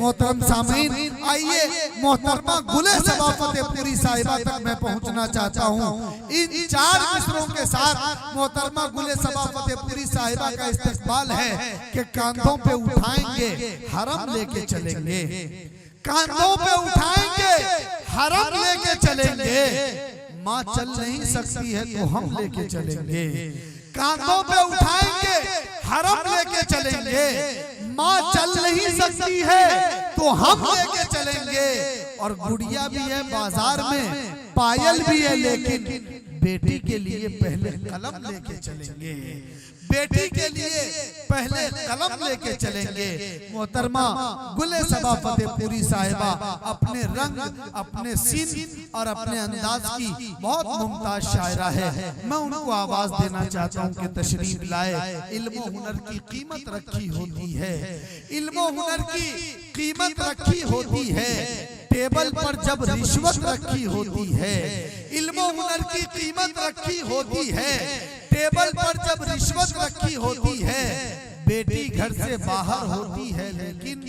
मोहतरम सामीन, आइए मोहतरमा गुले सबा फतेहपुरी साहिबा तक मैं पहुंचना चाहता हूं। इन 4 मिसरों के साथ मोहतरमा गुले सबा फतेहपुरी साहिबा का इस्तकबाल है कि कांधों पे उठाएंगे हरम लेके चलेंगे, कांधों पे उठाएंगे हरम लेके चलेंगे। माँ चल नहीं सकती है तो हम लेके चलेंगे, कांधों पे उठाएंगे हरम लेके चलेंगे। माँ चल नहीं सकती है तो हम लेके चलेंगे। और गुड़िया भी है बाजार में, पायल भी है, लेकिन बेटी के लिए पहले कलम लेके चलेंगे, बेटी के लिए पहले कलम लेके चलेंगे। मोहतरमा गुले सबा फतेहपुरी साहिबा अपने रंग, अपने सीन और अपने अंदाज की बहुत मुमताज शायरा है। मैं उनको आवाज देना चाहता हूँ कि तशरीफ लाए। इल्म हुनर की कीमत रखी होती है, इल्म हुनर की कीमत रखी होती है, टेबल पर जब रिश्वत रखी होती है। इल्म हुनर की कीमत रखी होती है, टेबल पर जब रिश्वत रखी होती है। बेटी घर से बाहर होती है लेकिन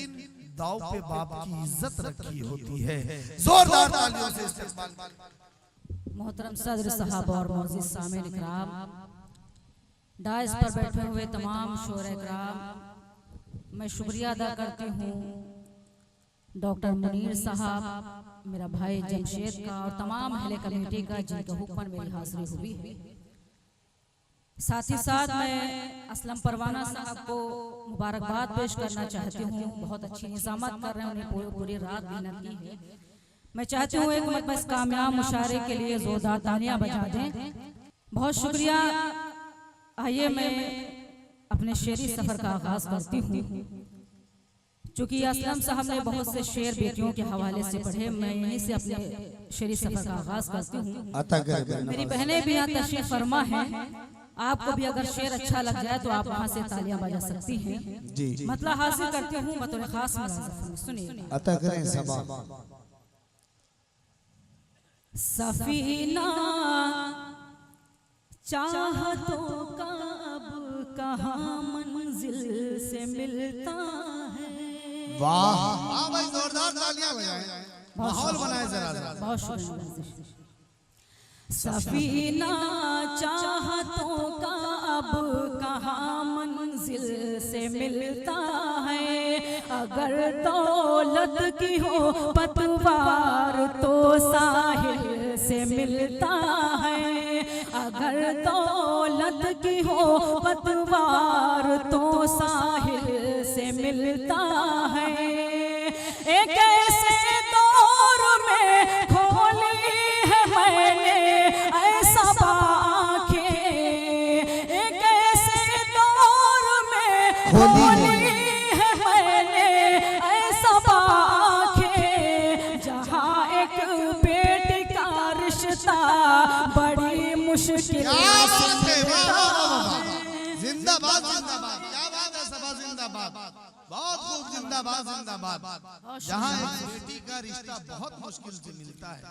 दाव पे बाप की इज्जत रखी होती है। जोरदार तालियों से इस्तेमाल। मोहतरम सदर साहब और मोअज़्ज़िज़ सामीन इकराम, डाइस पर बैठे हुए तमाम शोरा इकराम, मैं शुक्रिया अदा करती हूँ डॉक्टर मुनीर साहब, मेरा भाई जमशेद का और तमाम अहले कमेटी का जिनके हुक्म पर मेरी हाजिरी हुई है। साथ ही साथ मैं असलम परवाना साहब को मुबारकबाद पेश करना चाहती हूँ। बहुत अच्छी निजामत कर रहे हैं, उन्हें पूरी रात मेहनत की है। मैं चाहती हूँ एक मरतबा इस कामयाब मुशारे के लिए जोरदार तालियां बजा दें। बहुत शुक्रिया। आइए मैं अपने शेरी सफर का आगाज करती हूँ। चूंकि असलम साहब ने बहुत से शेर बेटियों के हवाले से पढ़े, मैं यहीं से अपने शेरी सफर का आगाज करती हूँ। मेरी बहनें भी यहाँ तशरीफ फरमा हैं, आपको भी अगर शेर अच्छा लग जाए तो आप वहाँ से तालियां बजा सकती हैं। मतलब हासिल करती हूँ बतौर खास मुलाज़िम। सुनिए। अता करें सबा। सफीना चाहतों का अब कहाँ मंजिल से मिलता है। वाह वाह भाई, जोरदार तालियां बजाएं, माहौल बनाए जरा। बहुत शुक्रिया। सफीना चाहतों का अब कहाँ मंजिल से मिलता है। अगर दौलत की हो पतवार तो साहिल से मिलता है। अगर दौलत की हो पतवार तो साहिल से मिलता है। एक ऐसे दौर में खोली है मैंने ऐसा आँखें, एक ऐसे दौर में खोली है मैंने ऐसा आँखें, जहाँ एक बेटी का रिश्ता बड़ी मुश्किल से। जिंदाबाद जिंदाबाद, क्या बात है सबा, जिंदाबाद, बहुत खूब, जिंदाबाद जिंदाबाद। जहाँ एक बेटी का रिश्ता बहुत मुश्किल से मिलता है,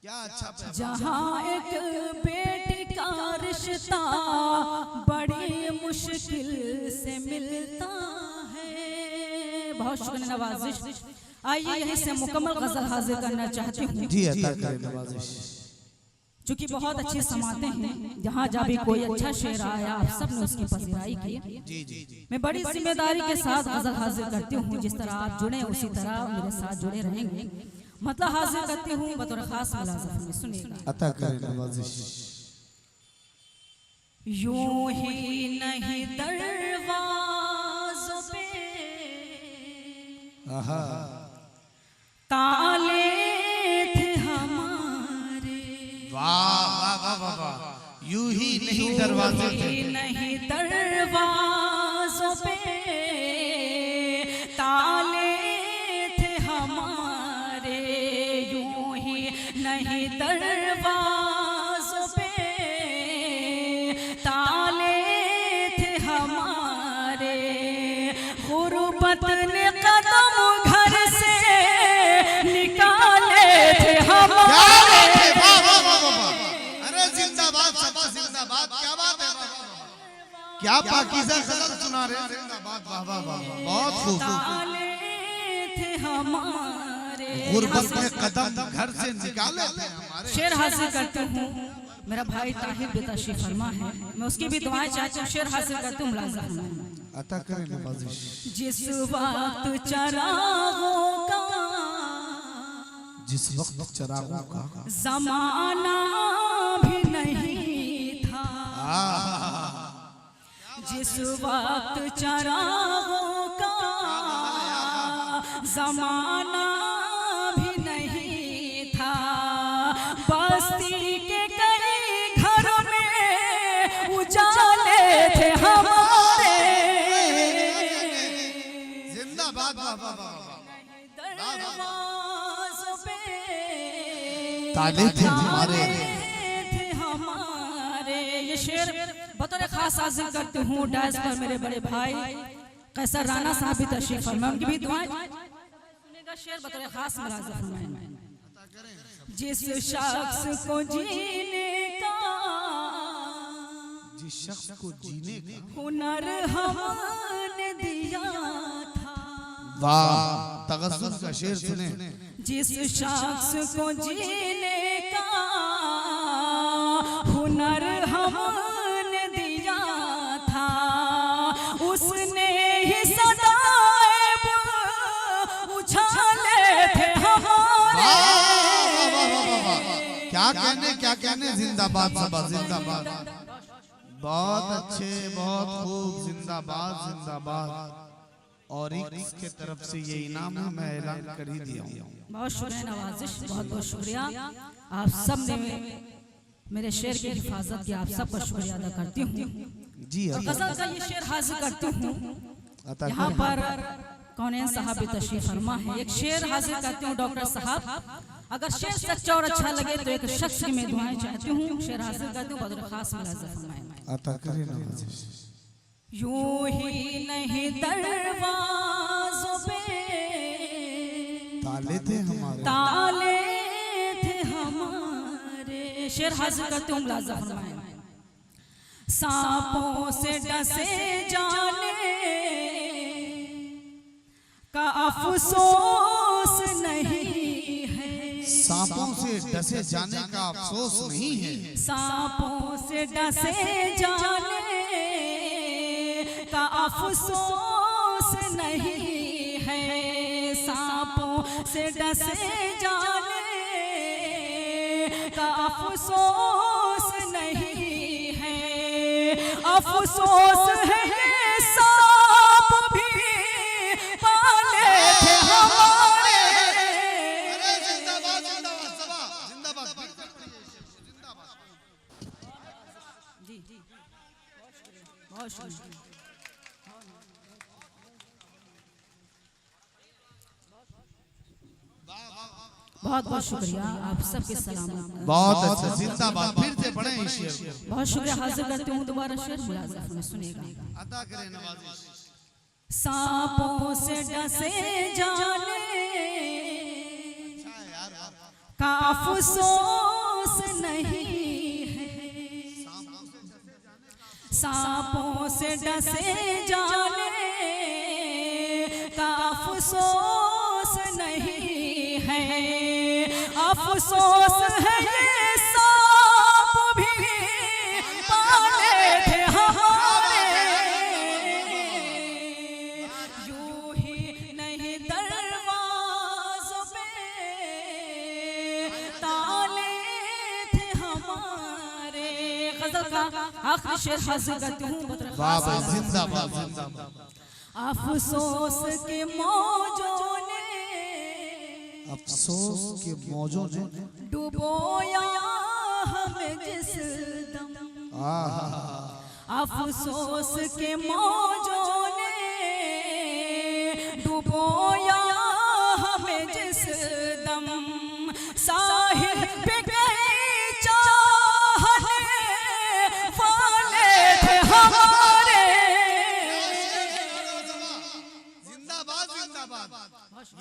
क्या अच्छा। जहाँ एक बेटी का रिश्ता बड़ी मुश्किल से मिलता है। बहुत शुक्रिया नवाजिश। आइए यहीं से मुकम्मल गजल हाजिर करना चाहती हूँ। जी अता करें नवाजिश। चूंकि बहुत अच्छे समाते हैं, जहाँ जहाँ भी कोई अच्छा शेर आया आप सब ने उसकी पसीराई की। मैं बड़ी जिम्मेदारी के साथ गजल हाजिर करती हूँ। जिस तरह आप जुड़े उसी तरह मेरे साथ जुड़े रहेंगे। मतलब हाजिर करती हूँ बतौर खास मुलाज़िम। सुनिएगा। अता करें नवाजिश। यूं ही नहीं दरवाज़ों पे ताले थे हमारे। वाह वाह वाह वाह, यूं ही नहीं दरवाजे थे, नहीं दरवाज़ों पे ताले थे हमारे। यूं ही नहीं दरवाज़ों पे ताले थे हमारे। गुर्बत ने कदम घर से निकाले थे हमारे। अरे जिंदाबाद सबा, जिंदाबाद, क्या बात है, क्या पाकीज़ा गज़ल सुना रहे हैं। जिंदाबाद, वाह वाह वाह, बहुत खूब। ताले थे हमारे। गुर्बत में कदम घर से निकाले थे हमारे। शेर हासिल करती हूँ, मेरा भाई ताहिर भी तशरीफ फरमा है, मैं उसकी भी दुआएं चाहती हूँ। शेर हासिल करती हूँ, मुलाज़ा फरमाएं। अता करें नवाजिश। जिस वक्त चरागों का, जिस वक्त चरागों का ज़माना भी नहीं था, जिस वक्त चरागों का ज़माना भी नहीं था, बस्ती के कई घरों में उजाले थे हमारे। जिंदाबाद। दरवाज़ों पे ताले थे हमारे। ये शेर बतौर खास हासिल करती हूँ डायस पर मेरे बड़े भाई कैसर राणा साहब भी तशरीफ फरमा, उनकी भी दुआएं सुनेगा। शेर बतौर खास मुलाज़ा फरमाएं। जिस शख्स को जीने का, जिस शख्स को जीने का हुनर हमने दिया था। वाह, तगज़्ज़ुल का शेर सुने। जिस शख्स को जीने का हुनर हमने दिया था, उसने ही सदाएब उछाले थे हमारे। क्या कहने जिंदाबाद सबा, जिंदाबाद। बहुत अच्छे, बहुत खूब, जिंदाबाद। और इसके तरफ से ये इनाम है, मैं ऐलान कर ही दिया हूँ। बहुत शुक्रिया नवाजिश, बहुत शुक्रिया। आप सब ने मेरे शेर की हिफाजत की, आप सबका शुक्रिया अदा करती हूँ जी। गजल का ये शेर हाजिर करती हूँ। यहाँ पर कौन साहब भी तशरीफ फरमा है। एक शेर हाजिर करती हूँ डॉक्टर साहब, अगर शेर सच्चा और अच्छा लगे तो एक शख्स की मैं दुआएं चाहती हूँ। शेर हाजिर करती हूँ, बहुत खास मुलाज़ा फरमाएं। अता करें नवाजिश। यूं ही नहीं दरवाज़ों पे ताले थे हमारे, ताले थे हमारे। शेर हासिल करते हूँ, मुलाज़ा फरमाएं। सांपों से डसे जाने का अफसोस नहीं है, सांपों से डसे जाने का अफसोस नहीं है। सांपों से डसे जाने का अफसोस नहीं है, सांपों से डसे जाने का अफसोस नहीं है, अफसोस है ये सांप भी पाले थे हमारे। जी जी बहुत शुक्रिया। बहुत बहुत शुक्रिया, आप सबके सलाम। बहुत अच्छा, जिंदाबाद। फिर से पढ़ें इस शेर को। बहुत शुक्रिया, हाजिर करती हूँ दोबारा शेर, मुलाज़ा फरमाएं, सुनिएगा। अता करें नवाजिश। सांपों से डसे जाने का अफसोस नहीं है, सांपों से डसे जाने का अफसोस नहीं है, अफसोस है ये सांप भी पाले थे हमारे। यूं ही नहीं दरवाज़ों पे ताले थे हमारे। गजल का आखिरी शेर हाजिर करती हूँ। वाह वाह, जिंदाबाद जिंदाबाद। अफसोस के मौजों ने, अफसोस के मौजों ने डुबोया हमें जिस दम, अफसोस के मौजों ने डुबोया हमें जिस दम, साहिल पे गए चाहने वाले थे हमारे। जिंदाबाद जिंदाबाद।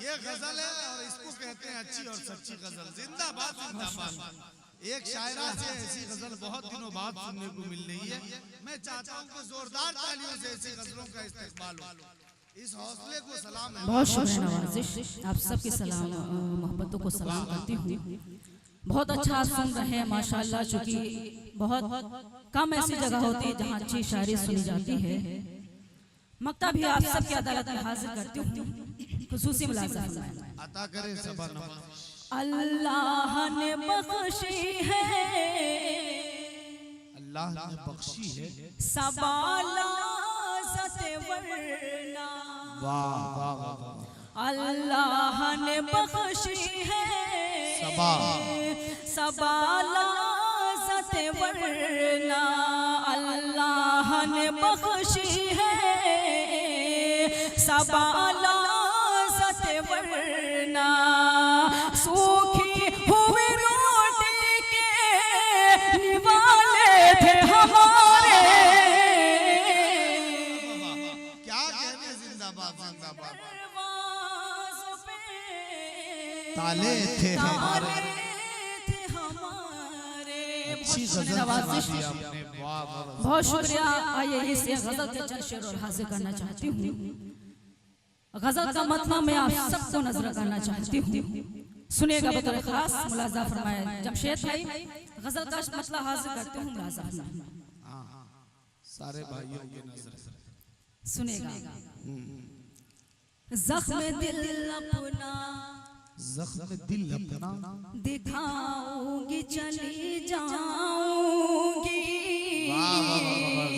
ये गजल है और इसको कहते हैं अच्छी और सच्ची गजल। जिंदाबाद जिंदाबाद। एक शायरा से ऐसी गजल बहुत दिनों बाद सुनने को मिल रही है। मैं चाहता हूँ कि जोरदार तालियों से ऐसी गजलों का इस्तेमाल हो। इस हौसले को सलाम है। बहुत शुक्रिया नवाजिश, आप सबकी सलाम मोहब्बतों को सलाम करती हूँ। बहुत अच्छा सुन रहे हैं माशाल्लाह, चूंकि बहुत कम ऐसी जगह होती है जहाँ अच्छी शायरी सुनी जाती है। मक्ता भी आप सबकी अदालत में हाजिर करती हूँ, खुसूसी मुलाज़ा अता करे सबा नवाज। अल्लाह ने बख्शी है, अल्लाह ने बख्शी है सबाला ज़ते वरना। वाह वाह वाह। अल्लाह ने बख्शी है सबाला ज़ते वरना। अल्लाह ने बख्शी है सबाला ज़ते वरना। सूखी हुई रोटी के निवाले थे हमारे। क्या कहते जिंदाबाद जिंदाबाद। दरवाज़ों पे ताले थे हमारे। अच्छी गजल नवाजिश सुनाई आपने, वाह वाह। बहुत शुक्रिया। आइए इसे गजल के चंद शेर और हाजिर करना चाहती हूँ। गजल का मतलब मैं आप सबको नजर करना चाहती हूँ, सुनेगा बतौर खास मुलाजा फरमाए जमशेद भाई। गजल का मतलब हाजिर करती हूँ, मुलाजा फरमाए सारे भाइयों की नजर सुनेगा। जख्म दिल अपना, जख्म दिल अपना दिखाऊंगी चली जाऊंगी।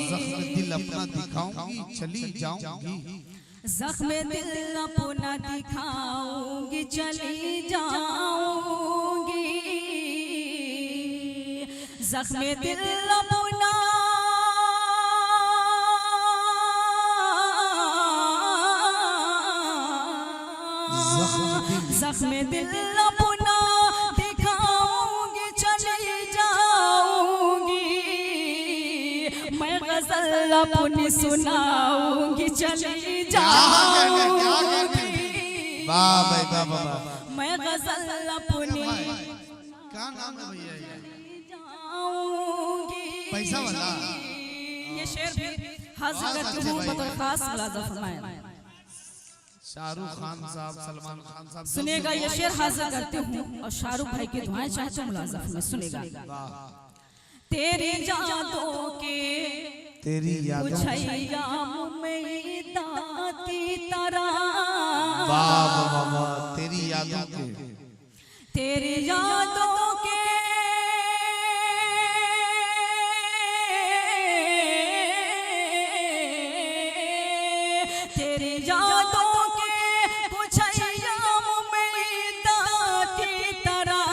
जख्म दिल अपना दिखाऊंगी चली जाऊंगी। जख्म दिल अपना दिखाऊंगी चली जाऊंगी। जख्म दिल अपना जख्म दिल अपना दिखाऊंगी चली जाऊंगी। मैं गजल अपनी सुनाऊंगी चली जाऊंगी। वाह भाई वाह वाह। मैं गजल अपनी क्या नाम है भैया ये? जाऊंगी। पैसा वाला। ये शेर भी हाजिर करती हूँ बतौर खास मुलाजा फरमाए। शाहरुख खान साहब, सलमान खान साहब सुनेगा। ये शेर हाजिर करती हूँ और शाहरुख भाई की दुआएं चाहते हैं मुलाजा में सुनेगा। तेरी यादों के तेरी यादों कुछ अय्याम में दाती तरह। वाह वाह वाह। तेरी यादों के तेरी यादों के तेरी यादों के कुछ अय्याम में दाती तरह।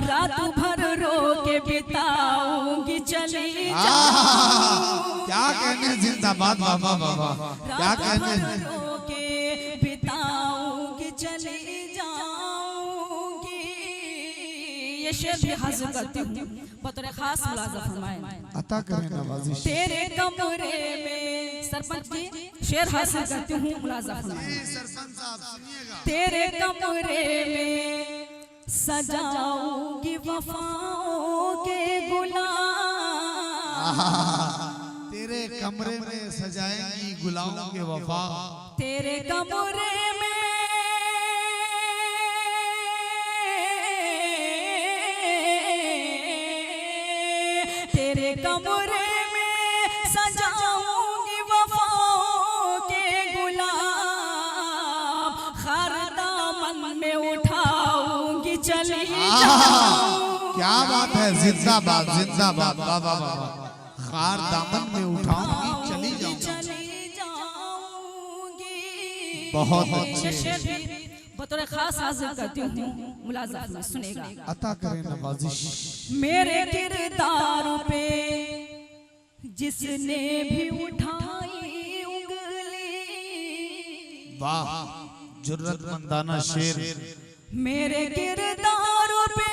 रात भर रो के बिताऊंगी चली जाऊंगी। क्या कहने जिंदाबाद। वाह वाह वाह। क्या कहने के बिताऊंगी चली जाऊंगी। ये शेर भी हाजिर करती हूँ बतौर खास मुलाजा फरमाए। अता करें नवाजिश। तेरे कमरे में सरपंच जी शेर हासिल करती हूँ, मुलाजा फरमाए। सरपंच साहब सुनिएगा। तेरे कमरे में सजाऊंगी वफाओं के गुलाब। तेरे कमरे में सजाएंगी गुलाबों के वफा। तेरे कमरे में तेरे कमरे में सजाऊंगी वफाओं के गुलाब। खार दामन में उठाऊंगी चली जाऊंगी। क्या बात है, जिंदाबाद जिंदाबाद। वाह वाह वाह। खार दामन में उठाऊंगी चली जाऊंगी। बहुत अच्छे शेर भी बतौर खास हाजिर करती हूँ, मुलाजा में सुनेगा। अता करें नवाजिश। मेरे किरदार पे जिसने भी उठाई उंगली। वाह जुर्रतमंदाना शेर। मेरे किरदार पे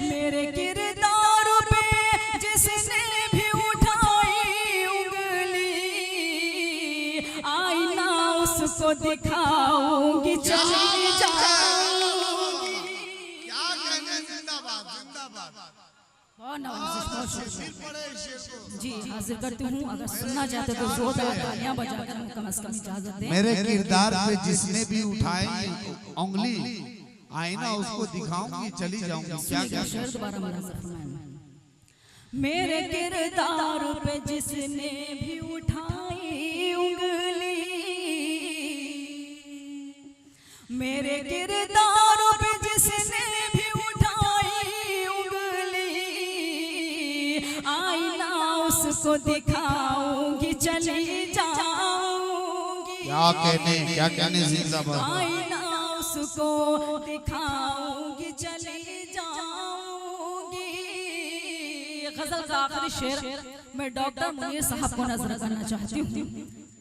मेरे किरदार पे जिसने भी उठाई उंगली। आईना उसको दिखाऊंगी चली जाऊंगी। क्या कहने जिंदाबाद जिंदाबाद। बहुत नवाजिश, बहुत फिर शुक्रिया। पढ़े इस शेर को। जी हाजिर करती हूँ, अगर सुनना चाहते तो जोरदार तालियां बजाकर हमको कम से कम इजाजत दें। मेरे किरदार पे जिसने भी उठाई उंगली आईना उसको दिखाऊंगी चली जाऊंगी। क्या क्या सुनिएगा शेर दोबारा मुलाज़ा फरमाएं। मेरे किरदार पे जिसने भी उठाई उंगली, मेरे किरदार पे जिसने भी उठाई उंगली, आईना उसको दिखाऊंगी चली जाऊंगी। क्या कहने जिंदाबाद। आईना उसको दिखाऊंगी चली जाऊंगी। गजल का आखिरी शेर मैं डॉक्टर मुनीर साहब को नजर करना चाहती हूँ।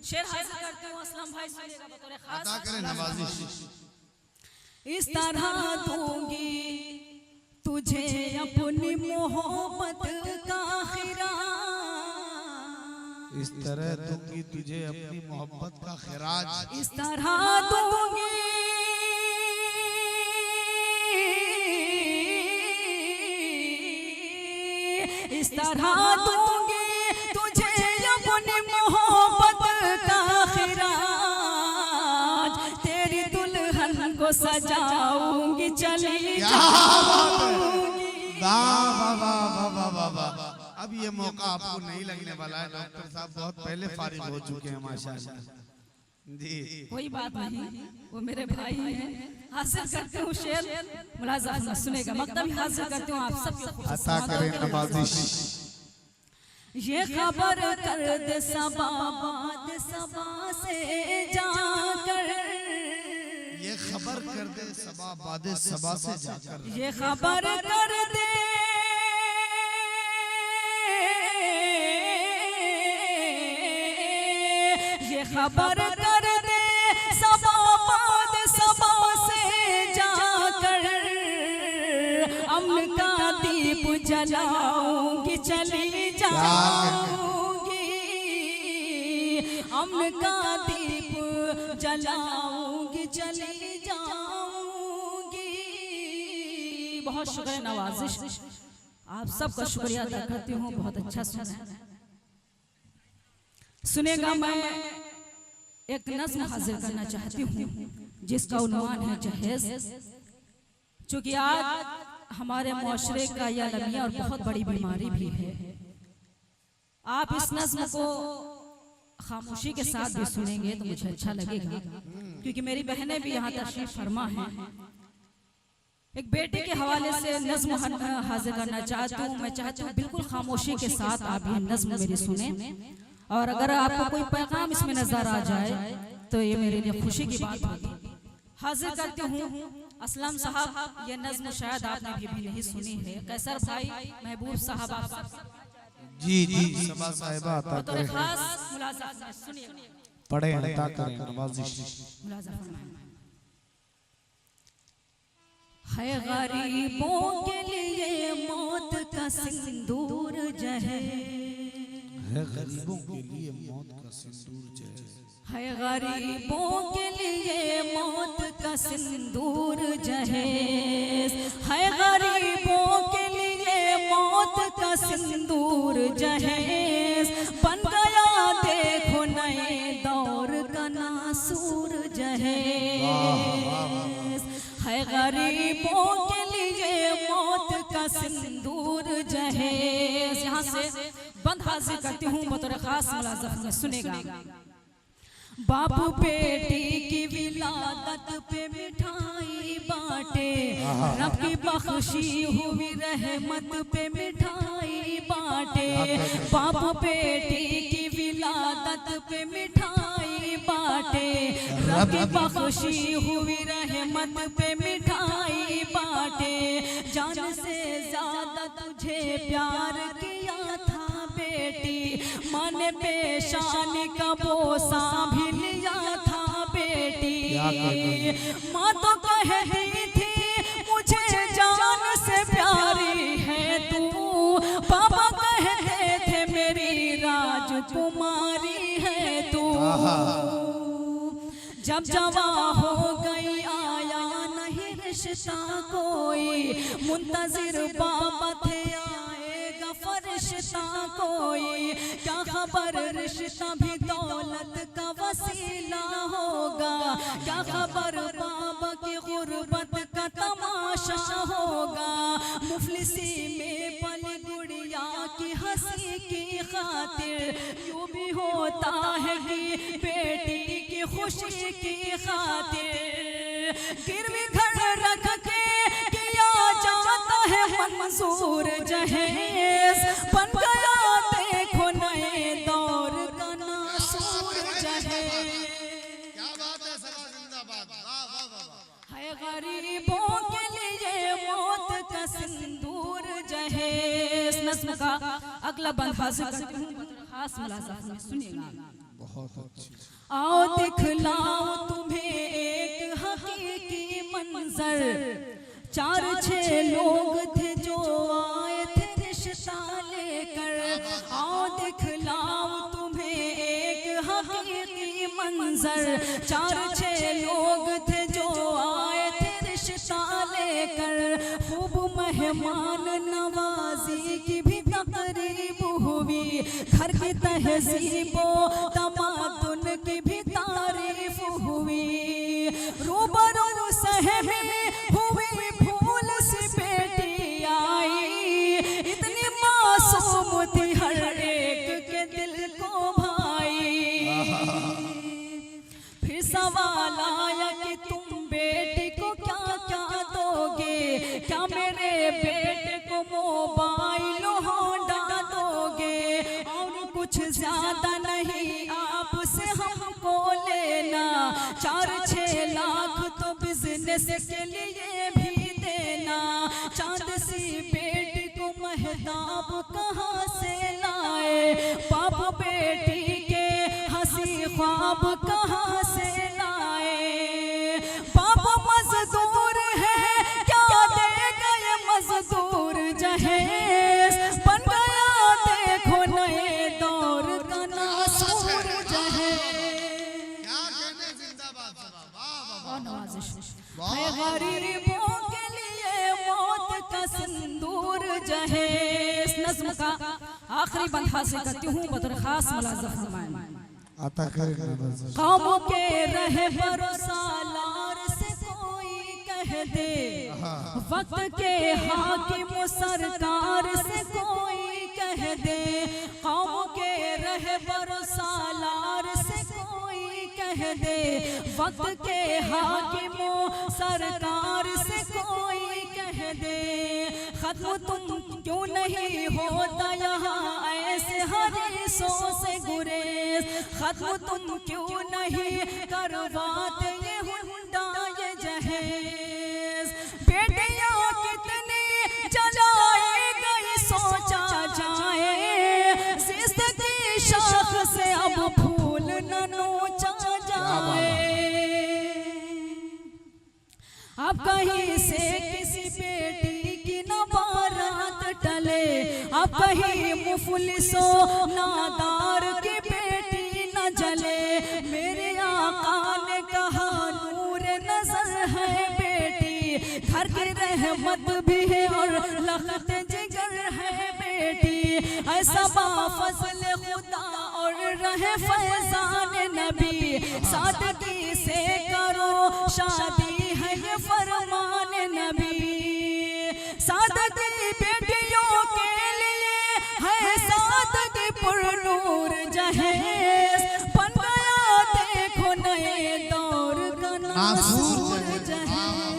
शेर हाजिर करती हूँ, असलम भाई सुनिएगा बतौर खास। अदा करें नवाजिश। इस तरह दूंगी तुझे अपनी मोहब्बत का खिराज, इस तरह दूंगी तुझे अपनी मोहब्बत का खिराज। इस तरह दूंगी इस तरह दूंगी तुझे अपनी मोहब्बत का खिराज, तेरी दुल्हन को सजाऊंगी चली जाऊंगी। अब ये मौका आपको नहीं लगने वाला है, डॉक्टर साहब बहुत पहले फारिग हो चुके हैं माशाल्लाह जी। कोई बात नहीं, वो मेरे भाई हैं। हासिल करते हूँ शेर, मुलाज़ा सुनेगा, मकतब हासिल करते हूँ आप सबके अता करें नवाजिश। ये खबर कर दे सबा बाद सबा से जाकर, ये खबर कर दे सबा बादे सबा से जाकर, ये खबर कर दे ये खबर कर दे सबा बाद सबा से जाकर, अमन का दीप जलाऊंगी चली जाऊंगी। अमन का दीप जलाऊंगी चली जाऊंगी। बहुत शुक्रिया नवाजिश, आप सबका शुक्रिया अदा करती हूँ। बहुत अच्छा सुना। सुनेगा मैं एक नज़्म हाजिर करना चाहती हूँ जिसका उन्वान है जहेज। चूँकि आज हमारे मुआशरे का यह अलमिया और बहुत बड़ी बीमारी भी है। आप इस नज़्म को खामोशी के साथ भी सुनेंगे तो मुझे अच्छा लगेगा, क्योंकि मेरी बहनें भी यहाँ तशरीफ फरमा हैं। एक बेटे के हवाले से नज़्म हाजिर करना चाहती हूँ। मैं चाहती हूँ बिल्कुल खामोशी के साथ आप ये नज़्म मेरी सुने, और अगर आपको कोई पैगाम इसमें नजर आ जाए तो ये मेरे लिए खुशी की बात होगी। हाजिर करती हूँ असलम साहब, ये नज़्म शायद आपने भी नहीं सुनी है। कैसर भाई, महबूब साहब, आप जी जी सबा साहिबा अता करें। खास मुलाज़ा सुनिए, पढ़े अता करें नवाजिश। मुलाज़ा फरमाएं। है गरीबों के लिए मौत का सिंदूर जहेज, है गरीबों के लिए मौत का सिंदूर जहेज, है गरीबों के लिए मौत का सिंदूर जहेज, है गरीबों के लिए मौत का सिंदूर जहेज। बन गया देखो नए दौर का नासूर जहेज, है गरीबों के लिए मौत का सिंदूर जहेज। यहाँ से बंद हाजिर करती हूँ बतौर खास मुलाज़ा सुनेगा। बाप बेटी की विलादत पे मिठाई बांटे, रब की बख्शी हुई रहमत पे मिठाई बांटे। बाप बेटी की विलादत पे मिठाई बांटे, रब की बख्शी हुई रहमत पे मिठाई बांटे। जान से ज्यादा तुझे प्यार किया था बेटी, माँ ने पेशान का बोसा भी लिया था बेटी। माँ तो कहती थी मुझे जान से प्यारी है तू, पापा कहते थे मेरी राजकुमारी है तू। जब जवा हो गई आया नहीं रिश्ता कोई, मुंतजिर बाबा थे आए रिश्ता कोई, क्या खबर रिश्ता भी दौलत का वसीला होगा, क्या खबर बाबा की गुर्बत का तमाशा होगा। मुफलिसी में पली गुड़िया की हंसी की खातिर यूं भी होता है कि बेटी की खुशी की खातिर गिरवी घर रख के किया जाता है मंसूर जहेज। बन गया देखो नए दौर का नासूर जहेज। क्या बात है सभा जिंदाबाद, वाह वाह वाह। है गरीबों के लिए मौत का सिंदूर जहेज। नस्म का अगला बंद हासिल करती हूँ, खास मुलाज़ात में सुनिएगा। बहुत अच्छी। आओ दिखलाओ तुम्हें एक हकीकी मंजर, 4-6 लोग थे जो आए थे रिश्ता लेकर। आओ दिखलाओ तुम्हें एक हकीकी मंजर, 4-6 लोग थे जो आए थे रिश्ता लेकर। खूब मेहमान नवाजी की भी तकरीब हुई, घर की तहजीबो तमादुन की भी तारीफ हुई। रूबरू सहमे हुई फूल सी बेटी आई, इतनी मासूम थी हर एक के दिल को भाई। फिर सवाल आया कि तुम बेटी को क्या क्या दोगे, क्या मेरे बेटे को मोबाइल होंडा दोगे, और कुछ ज्यादा नहीं आपसे हमको लेना, 4-6 लाख तो बिजनेस के लिए भी देना। चांद सी बेटी को महताब कहाँ से लाए, बाप बेटी के हंसी ख्वाब कहाँ से लाए। बाप मजदूर है क्या देगा ये मजदूर जहेज। बन गया देखो नए दौर का नासूर जहेज। क्या कहने जिंदाबाद सभा, वाह वाह और नवाजिश है गरीबों के लिए मौत का सिंदूर जहेज। नज़्म का आखिरी बंद हासिल करती हूँ बतौर खास मुलाज़ा फरमाएं। आता करेगा। कौमों के रहबर सालार से कोई कह दे, वक्त के हाकिम सरकार से कोई कह दे। कौमों के रहबर सालार से कोई कह दे, वक्त के हाकिम सरकार से कोई कह दे। खत्म तुम क्यों नहीं होता यहाँ ऐसे हदीसों से गुरेज, खत्म तुम क्यों नहीं करवाते ये हुंडा ये जहेज। बेटियां कितनी जलाई गई सोचा जाए, जिंदगी शाख से अब फूल न नोचा जाए। अब कहीं से किसी बेटी की न बारात टले, अब कहीं मुफलिसो नादार की बेटी न जले। मेरे आका ने कहा नूर नजर है बेटी, घर की रहमत भी है और लखत जिगर है बेटी। ऐसा बाफज़ल खुदा और रहे फैजान नबी, सादगी से करो शादी है ये फरमान नबी। सादगी बेटियों के लिए है सादगी पुरनूर जहेज। बन गया देखो नए दौर का नासूर जहेज।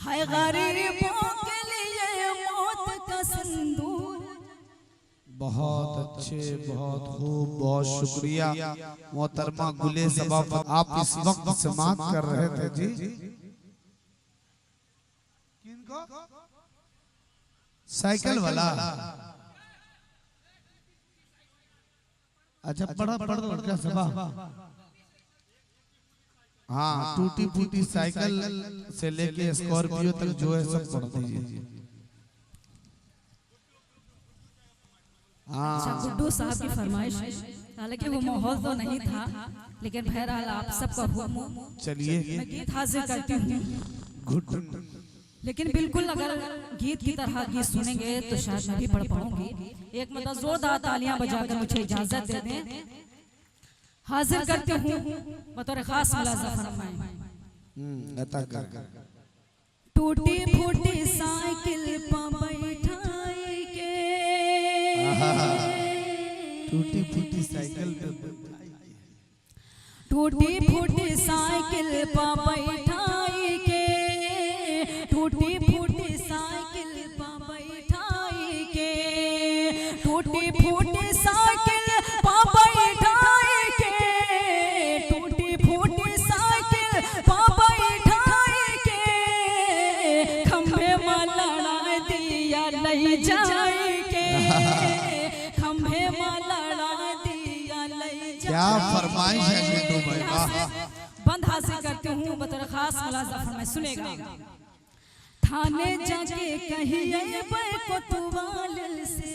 है गरीबों के लिए मौत का सिंदूर। बहुत अच्छे, बहुत खूब, बहुत शुक्रिया मोहतरमा गुले सभा। आप इस वक्त समाप्त कर रहे थे जी साइकिल वाला। अच्छा पढ़ा पढ़ दो क्या सभा। हाँ, टूटी फूटी साइकिल से लेके स्कॉर्पियो तक जो है सब पढ़ दीजिए। अच्छा, गुड्डू साहब की फरमाइश, हालांकि वो माहौल तो नहीं था, लेकिन बहरहाल आप सबका हुक्म, चलिए मैं गीत हाजिर करती हूँ। लेकिन बिल्कुल अगर गीत की तरह गीत सुनेंगे तो शायद मैं भी पढ़ पाऊंगी। एक मतलब जोरदार तालियां बजाकर मुझे इजाजत दे दें। हाजिर करते हूँ बतौर खास मुलाजा फरमाएं। अता कर टूटी फूटी साइकिल पर बैठाई के, टूटी फूटी साइकिल पे टूटी फूटी साइकिल पर बैठाई के, टूटी फूटी साइकिल पर बैठाई के, टूटी फूटी साइकिल पर बैठाई के, टूटी फूटी साइकिल पर बैठाई के, खंभे में लड़ा दिया नहीं जाए के, खंभे में लड़ा दिया नहीं जाए। क्या फरमाइश है मिंटू भाई, वाह। बंद हासिल करती हूँ बतौर खास मुलाजा फरमाएं। सुनेगा। थाने जाके कहिए कोतवाल से,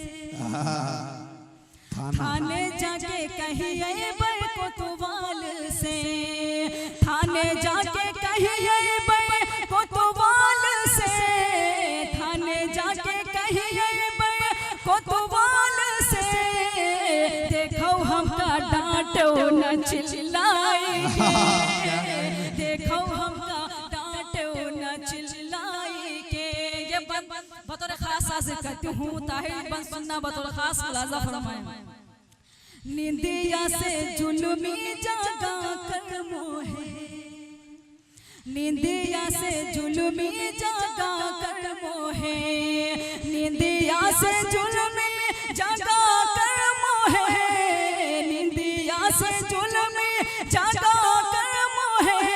थाने जाके कहिए कोतवाल से, थाने जाके कहिए कोतवाल से, थाने जाके कहिए कोतवाल से, देखो हमका डांटो न चिल्लाएंगे, देखो हमका डांटो न चिल्लाएंगे। ये बतौर खास हाजिर करती हूँ ताहिर बंद सुनना बतौर खास मुलाजा फरमाएं। निंदिया से जुल्मी जगा कर मोहे, निंदिया से जुल्मी जगा कर मोहे, निंदिया से जुल्मी जगा कर मोहे, निंदिया से जुल्मी जगा कर मोहे,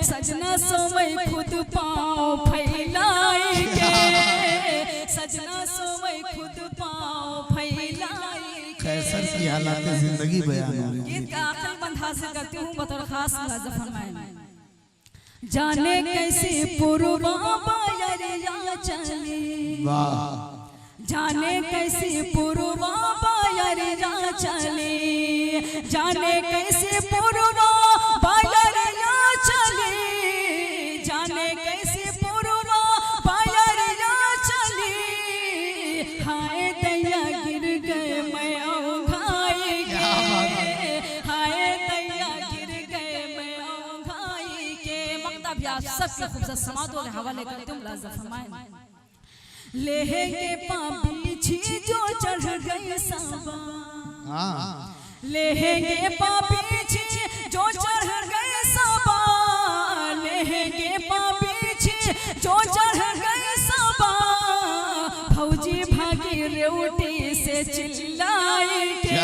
सजना सोवै खुद पाँव फैलाएंगे, सजना सोवै खुद पाँव फैलाएंगे। कैसर की हालात जिंदगी बयान हो रही है। गीत का आखिरी बंद हासिल करती हूँ बतौर खास मुलाजा फरमाएं। जाने कैसी पुरवा बायरिया चली, वाह। जाने कैसी पुरवा बायरिया चली, जाने कैसी पुरवा बायरिया चली, जाने कैसी पुरवा बायरिया चली, हाय दैया गिर गए मैं औंघाई के, हाय दैया गिर गए मैं औंघाई के। मक्ता भी आप सबसे खूबसूरत समातों के हवाले करते हूँ मुलाजा फरमाएं। लेहे के पापीछी जो चढ़ गई साबा, लेहे के पापीछी जो चढ़ गई साबा, लेहे के पापीछी जो चढ़ गई साबा, फौजी भागी रेवटी से चिल्लाई के,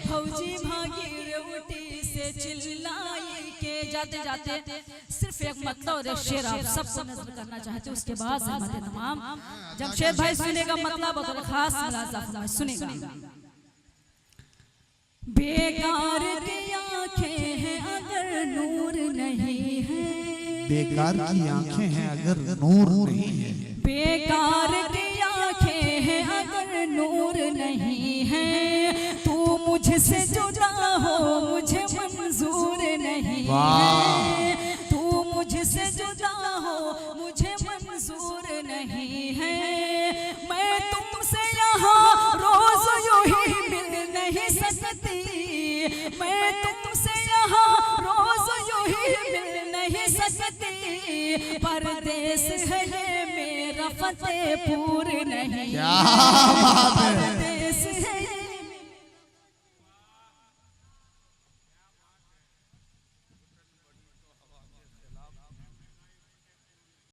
फौजी भागी रेवटी से चिल्लाई के। जाते जाते सिर्फ एक मतलब और एक शेर आप सबको नजर करना चाहते हैं, उसके बाद सहमत तमाम। जमशेद भाई सुनेगा मतलब बतौर खास मुलाजा फरमाएं। सुनेगा। बेकार की आंखें हैं अगर नूर नहीं है, बेकार की आंखें हैं अगर नूर नहीं है, बेकार की आंखें हैं अगर नूर नहीं है, तू मुझसे जुदा हो मुझे मंजूर नहीं है, तू मुझसे जुदा हो मुझे मंजूर नहीं है, मैं तुमसे यहाँ रोज यूं ही मिल नहीं सकती, मैं तुमसे यहाँ रोज यूं ही मिल नहीं सकती, परदेस है ये मेरा फतेहपुर नहीं। क्या बात है।